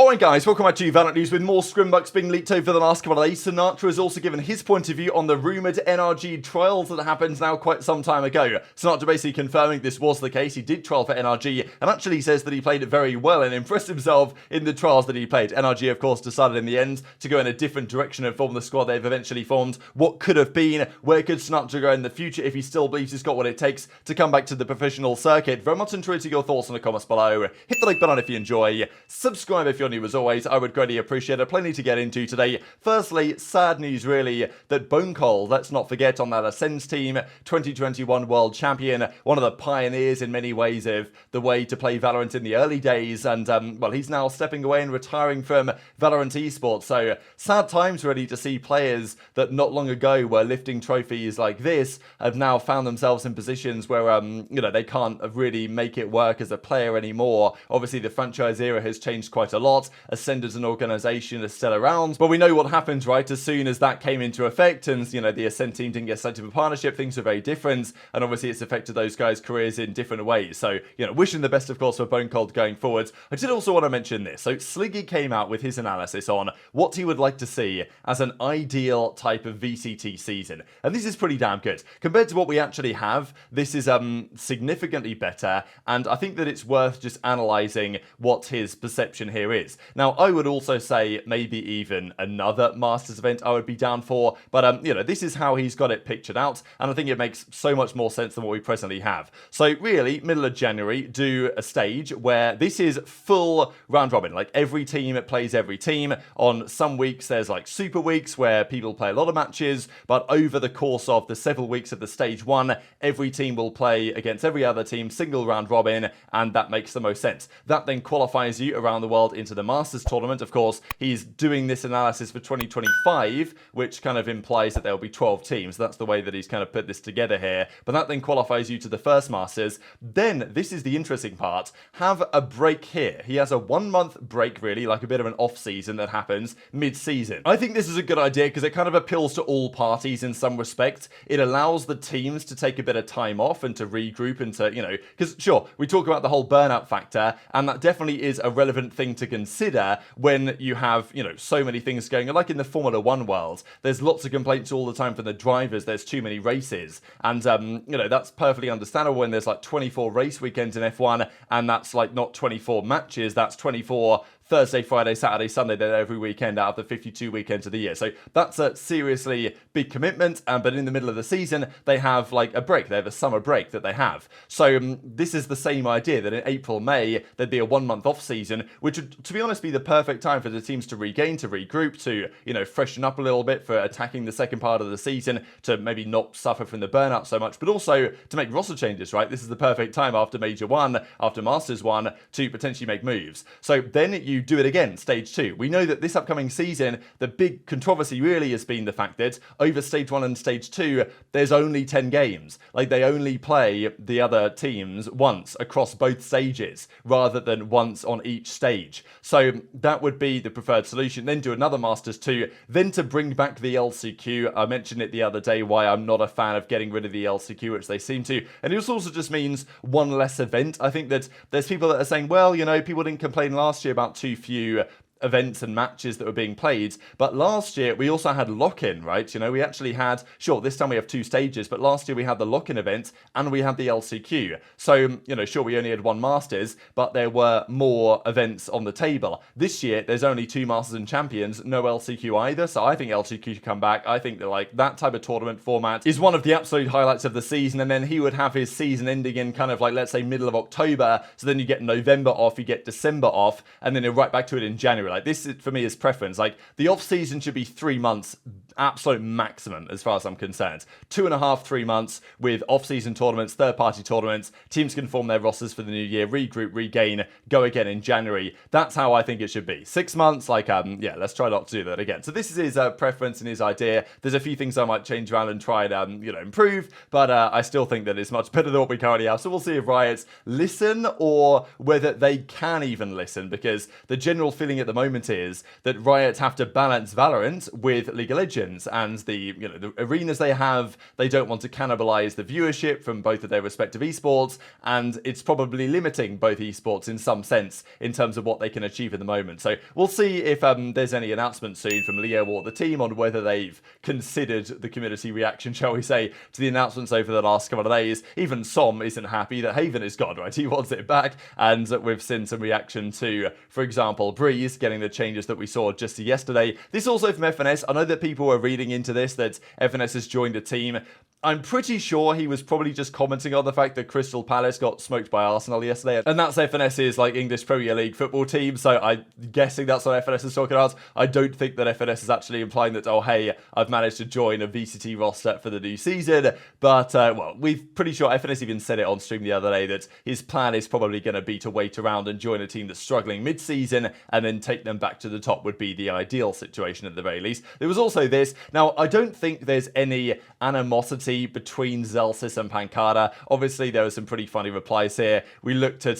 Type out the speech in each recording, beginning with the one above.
Alright guys, welcome back to VALORANT News with more Scrimbux being leaked over the last couple of days. Sinatraa has also given his point of view on the rumoured NRG trials that happened now quite some time ago. Sinatraa basically confirming this was the case. He did trial for NRG and actually says that he played it very well and impressed himself in the trials that he played. NRG of course decided in the end to go in a different direction and form the squad they've eventually formed. What could have been? Where could Sinatraa go in the future if he still believes he's got what it takes to come back to the professional circuit? Very much intrigued to your thoughts in the comments below. Hit the like button if you enjoy. Subscribe if you're new as always. I would greatly appreciate it. Plenty to get into today. Firstly, sad news really that Bonecol, let's not forget, on that Ascends team, 2021 world champion, one of the pioneers in many ways of the way to play Valorant in the early days, and well, he's now stepping away and retiring from Valorant esports. So sad times really to see players that not long ago were lifting trophies like this have now found themselves in positions where you know, they can't really make it work as a player anymore. Obviously the franchise era has changed quite a lot. Ascend as an organization is still around, but we know what happens, right? As soon as that came into effect and, you know, the Ascend team didn't get signed to a partnership, things are very different, and obviously it's affected those guys' careers in different ways. So, you know, wishing the best, of course, for Bonecol going forwards. I did also want to mention this. So Sliggy came out with his analysis on what he would like to see as an ideal type of VCT season, and this is pretty damn good. Compared to what we actually have, this is significantly better, and I think that it's worth just analysing what his perception here is. Now, I would also say maybe even another Masters event I would be down for, but you know, this is how he's got it pictured out, and I think it makes so much more sense than what we presently have. So really, middle of January, do a stage where this is full round robin, like every team plays every team. On some weeks there's like super weeks where people play a lot of matches, but over the course of the several weeks of the stage one, every team will play against every other team, single round robin, and that makes the most sense. That then qualifies you around the world into the Masters tournament. Of course, he's doing this analysis for 2025, which kind of implies that there'll be 12 teams. That's the way that he's kind of put this together here. But that then qualifies you to the first Masters. Then, this is the interesting part, have a break here. He has a 1 month break, really, like a bit of an off season that happens mid-season. I think this is a good idea because it kind of appeals to all parties in some respect. It allows the teams to take a bit of time off and to regroup and to, you know, because sure, we talk about the whole burnout factor, and that definitely is a relevant thing to consider when you have, you know, so many things going on. Like in the Formula 1 world, there's lots of complaints all the time from the drivers, there's too many races, and you know, that's perfectly understandable when there's like 24 race weekends in F1, and that's like not 24 matches, that's 24 Thursday, Friday, Saturday, Sunday, then every weekend out of the 52 weekends of the year. So that's a seriously big commitment, but in the middle of the season, they have like a break. They have a summer break that they have. So this is the same idea that in April, May, there'd be a 1 month off season, which would, to be honest, be the perfect time for the teams to regain, to regroup, to, you know, freshen up a little bit for attacking the second part of the season, to maybe not suffer from the burnout so much, but also to make roster changes, right? This is the perfect time after Major 1, after Masters 1, to potentially make moves. So then you do it again, stage 2. We know that this upcoming season, the big controversy really has been the fact that over stage 1 and stage 2, there's only 10 games. Like, they only play the other teams once across both stages, rather than once on each stage. So that would be the preferred solution. Then do another Masters 2, then to bring back the LCQ. I mentioned it the other day why I'm not a fan of getting rid of the LCQ, which they seem to. And it also just means one less event. I think that there's people that are saying, well, you know, people didn't complain last year about too few events and matches that were being played, but last year we also had lock-in, right? You know, we actually had, sure, this time we have 2 stages, but last year we had the lock-in event and we had the LCQ. So, you know, sure, we only had 1 Masters, but there were more events on the table. This year there's only 2 Masters and Champions, no LCQ either, so I think LCQ should come back. I think that, like, that type of tournament format is one of the absolute highlights of the season, and then he would have his season ending in kind of like, let's say, middle of October, so then you get November off, you get December off, and then you're right back to it in January. Like, this for me is preference. Like, the off season should be 3 months, absolute maximum as far as I'm concerned. 2.5, 3 months with off season tournaments, third party tournaments. Teams can form their rosters for the new year, regroup, regain, go again in January. That's how I think it should be. 6 months, like, yeah, let's try not to do that again. So this is his preference and his idea. There's a few things I might change around and try and, you know, improve, but I still think that it's much better than what we currently have. So we'll see if Riot's listen or whether they can even listen, because the general feeling at the moment is that Riot have to balance Valorant with League of Legends. regions and the arenas they have. They don't want to cannibalize the viewership from both of their respective esports, and it's probably limiting both esports in some sense in terms of what they can achieve at the moment. So we'll see if there's any announcement soon from Leo or the team on whether they've considered the community reaction, shall we say, to the announcements over the last couple of days. Even Som isn't happy that Haven is gone, right? He wants it back, and we've seen some reaction to, for example, Breeze getting the changes that we saw just yesterday. This also from FNS. I know that people were reading into this that FNS has joined a team. I'm pretty sure he was probably just commenting on the fact that Crystal Palace got smoked by Arsenal yesterday, and that's FNS's like English Premier League football team, so I'm guessing that's what FNS is talking about. I don't think that FNS is actually implying that, oh hey, I've managed to join a VCT roster for the new season, but well, we're pretty sure FNS even said it on stream the other day that his plan is probably going to be to wait around and join a team that's struggling mid-season and then take them back to the top would be the ideal situation at the very least. There was also this. Now, I don't think there's any animosity between Zelsis and Pancada. Obviously, there were some pretty funny replies here. We looked at,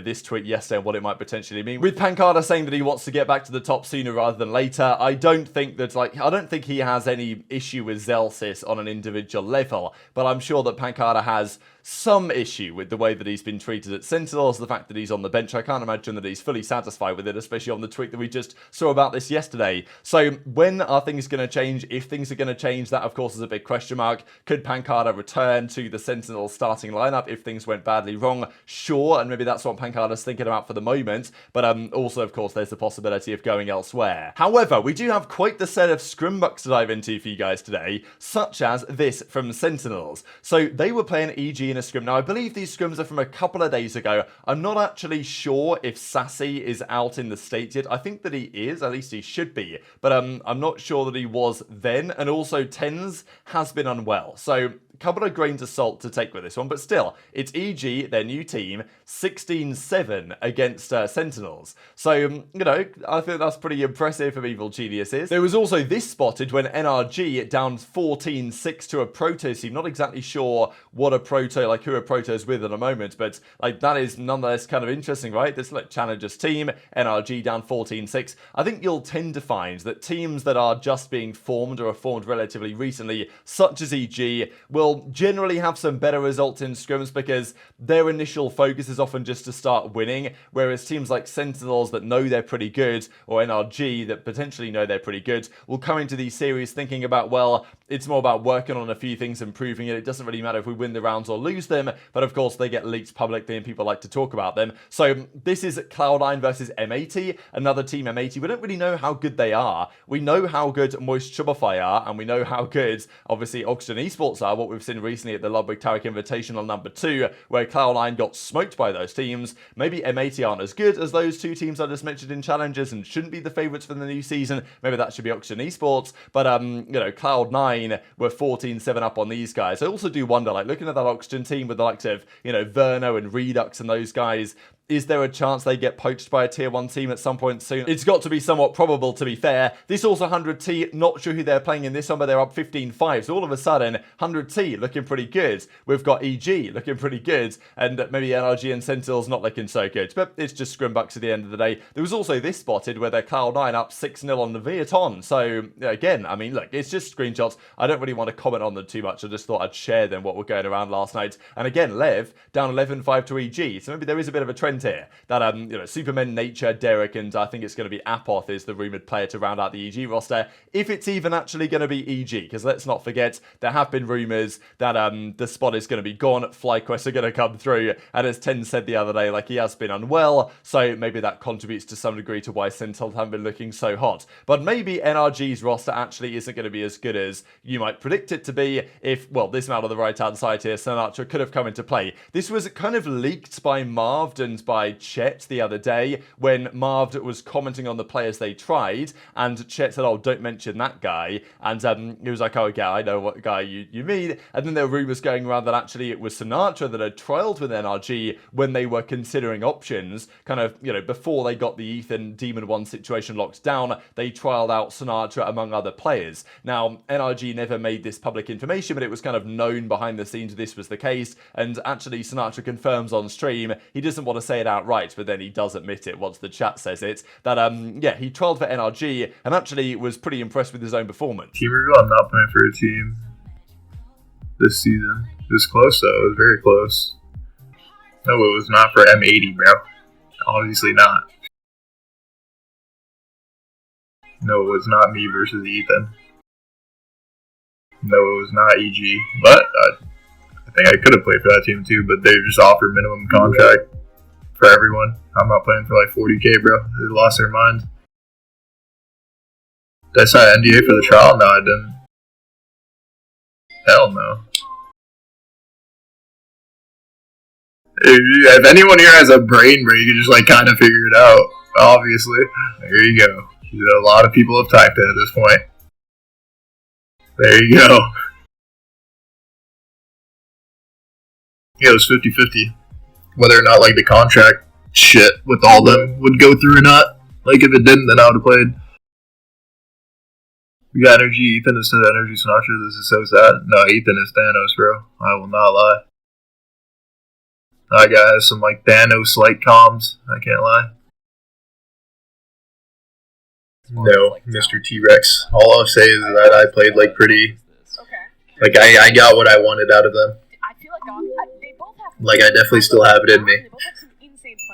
this tweet yesterday and what it might potentially mean. With Pancada saying that he wants to get back to the top sooner rather than later, I don't think he has any issue with Zelsis on an individual level, but I'm sure that Pancada has some issue with the way that he's been treated at Sentinels, the fact that he's on the bench. I can't imagine that he's fully satisfied with it, especially on the tweet that we just saw about this yesterday. So when are things going to change? If things are going to change, that of course is a big question mark. Could Pancada return to the Sentinels starting lineup if things went badly wrong? Sure, and maybe that's what Pancada's thinking about for the moment, but also of course there's the possibility of going elsewhere. However, we do have quite the set of Scrimbux to dive into for you guys today, such as this from Sentinels. So they were playing EG in a scrim. Now, I believe these scrims are from a couple of days ago. I'm not actually sure if Sassy is out in the States yet. I think that he is, at least he should be, but I'm not sure that he was then, and also Tens has been unwell. So couple of grains of salt to take with this one, but still, it's EG, their new team, 16-7 against Sentinels. So, I think that's pretty impressive from Evil Geniuses. There was also this spotted when NRG down 14-6 to a Proto team. Not exactly sure what a Proto, who a Proto is with at the moment, but that is nonetheless kind of interesting, right? This Challenger's team, NRG down 14-6. I think you'll tend to find that teams that are just being formed or are formed relatively recently, such as EG, will generally have some better results in scrims because their initial focus is often just to start winning, whereas teams like Sentinels that know they're pretty good, or NRG that potentially know they're pretty good, will come into these series thinking about, well, it's more about working on a few things, improving it. It doesn't really matter if we win the rounds or lose them, but of course they get leaked publicly and people like to talk about them. So this is Cloud9 versus M80, another team M80. We don't really know how good they are. We know how good Moist Shopify are, and we know how good, obviously, Oxygen Esports are, what we've seen recently at the Ludwig Tarek Invitational number 2, where Cloud9 got smoked by those teams. Maybe M80 aren't as good as those two teams I just mentioned in Challengers and shouldn't be the favourites for the new season. Maybe that should be Oxygen Esports, but Cloud9 were 14-7 up on these guys. I also do wonder, looking at that Oxygen team with the likes of, Verno and Redux and those guys, is there a chance they get poached by a tier 1 team at some point soon? It's got to be somewhat probable, to be fair. This also 100T, not sure who they're playing in this one, but they're up 15-5. So all of a sudden, 100T looking pretty good. We've got EG looking pretty good, and maybe NRG and Sentinels not looking so good. But it's just Scrimbux at the end of the day. There was also this spotted where they're Cloud9 up 6-0 on the Viaton. So again, look, it's just screenshots. I don't really want to comment on them too much. I just thought I'd share them, what were going around last night. And again, Lev down 11-5 to EG. So maybe there is a bit of a trend here that Superman, Nature, Derek, and I think it's going to be Apoth is the rumoured player to round out the EG roster, if it's even actually going to be EG, because let's not forget there have been rumours that the spot is going to be gone, FlyQuest are going to come through, and as Ten said the other day, he has been unwell, so maybe that contributes to some degree to why Sentinels haven't been looking so hot. But maybe NRG's roster actually isn't going to be as good as you might predict it to be if, well, this man on the right hand side here, Sinatraa, could have come into play. This was kind of leaked by Marved and by Chet the other day when Marved was commenting on the players they tried, and Chet said, oh, don't mention that guy, and he was like, oh yeah, I know what guy you mean, and then there were rumours going around that actually it was Sinatraa that had trialled with NRG when they were considering options, kind of, before they got the Ethan Demon 1 situation locked down, they trialled out Sinatraa among other players. Now, NRG never made this public information, but it was kind of known behind the scenes this was the case, and actually Sinatraa confirms on stream he doesn't want to say say it outright, but then he does admit it once the chat says it, that, yeah, he trialled for NRG and actually was pretty impressed with his own performance. Team review, I'm not playing for a team this season. It was close, though. It was very close. No, it was not for M80, bro. Obviously not. No, it was not me versus Ethan. No, it was not EG. But I think I could have played for that team too, but they just offered minimum contract for everyone. I'm not playing for like 40K, bro. They lost their mind. Did I sign NDA for the trial? No, I didn't. Hell no. If anyone here has a brain, bro, you can just like kind of figure it out. Obviously. There you go. A lot of people have typed it at this point. There you go. Yeah, it was 50-50. Whether or not like the contract shit with all them would go through or not. Like if it didn't, then I would have played. We got NRG, Ethan instead of NRG Sinatraa. This is so sad. No, Ethan is Thanos, bro. I will not lie. That guy has some like Thanos-like comms. I can't lie. No, Mr. T-Rex. All I'll say is that I played like pretty. Like I got what I wanted out of them. Like I definitely still have it in me.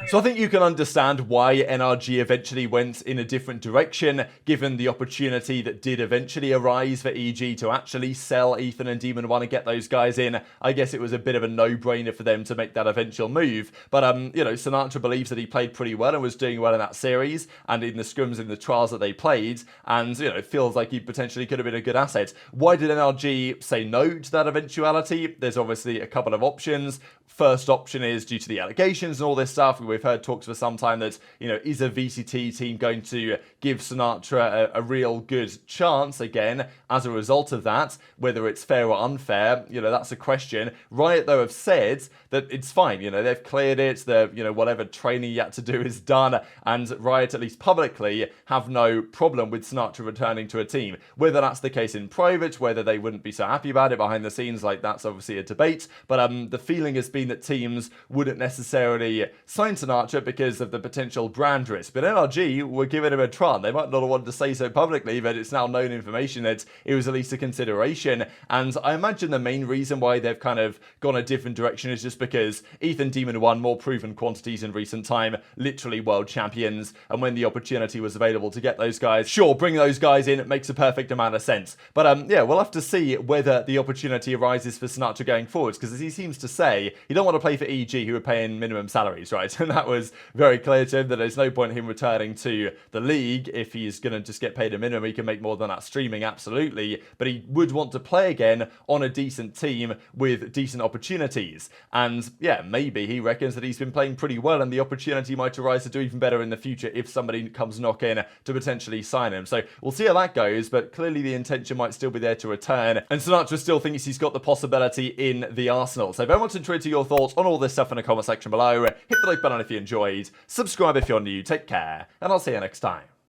So I think you can understand why NRG eventually went in a different direction, given the opportunity that did eventually arise for EG to actually sell Ethan and Demon 1 and get those guys in. I guess it was a bit of a no-brainer for them to make that eventual move. But, you know, Sinatraa believes that he played pretty well and was doing well in that series and in the scrims and the trials that they played. And, you know, it feels like he potentially could have been a good asset. Why did NRG say no to that eventuality? There's obviously a couple of options. First option is due to the allegations and all this stuff. We've heard talks for some time that, you know, is a VCT team going to give Sinatraa a real good chance again as a result of that? Whether it's fair or unfair, you know, that's a question. Riot, though, have said that it's fine. You know, they've cleared it. The, you know, whatever training you had to do is done. And Riot, at least publicly, have no problem with Sinatraa returning to a team. Whether that's the case in private, whether they wouldn't be so happy about it behind the scenes, like that's obviously a debate. But the feeling has been that teams wouldn't necessarily sign Sinatraa because of the potential brand risk. But NRG were giving him a try. They might not have wanted to say so publicly, but it's now known information that it was at least a consideration. And I imagine the main reason why they've kind of gone a different direction is just because Ethan Demon 1, more proven quantities in recent time, literally world champions. And when the opportunity was available to get those guys, sure, bring those guys in. It makes a perfect amount of sense. But yeah, we'll have to see whether the opportunity arises for Sinatraa going forwards, because as he seems to say, you don't want to play for EG, who are paying minimum salaries, right? And that was very clear to him that there's no point in him returning to the league if he's going to just get paid a minimum. He can make more than that streaming, absolutely, but he would want to play again on a decent team with decent opportunities. And yeah, maybe he reckons that he's been playing pretty well and the opportunity might arise to do even better in the future if somebody comes knocking to potentially sign him. So we'll see how that goes, but clearly the intention might still be there to return, and Sinatraa still thinks he's got the possibility in the arsenal. So very much intrigued to your thoughts on all this stuff in the comment section below. Hit the like button if you enjoyed, subscribe if you're new, take care, and I'll see you next time.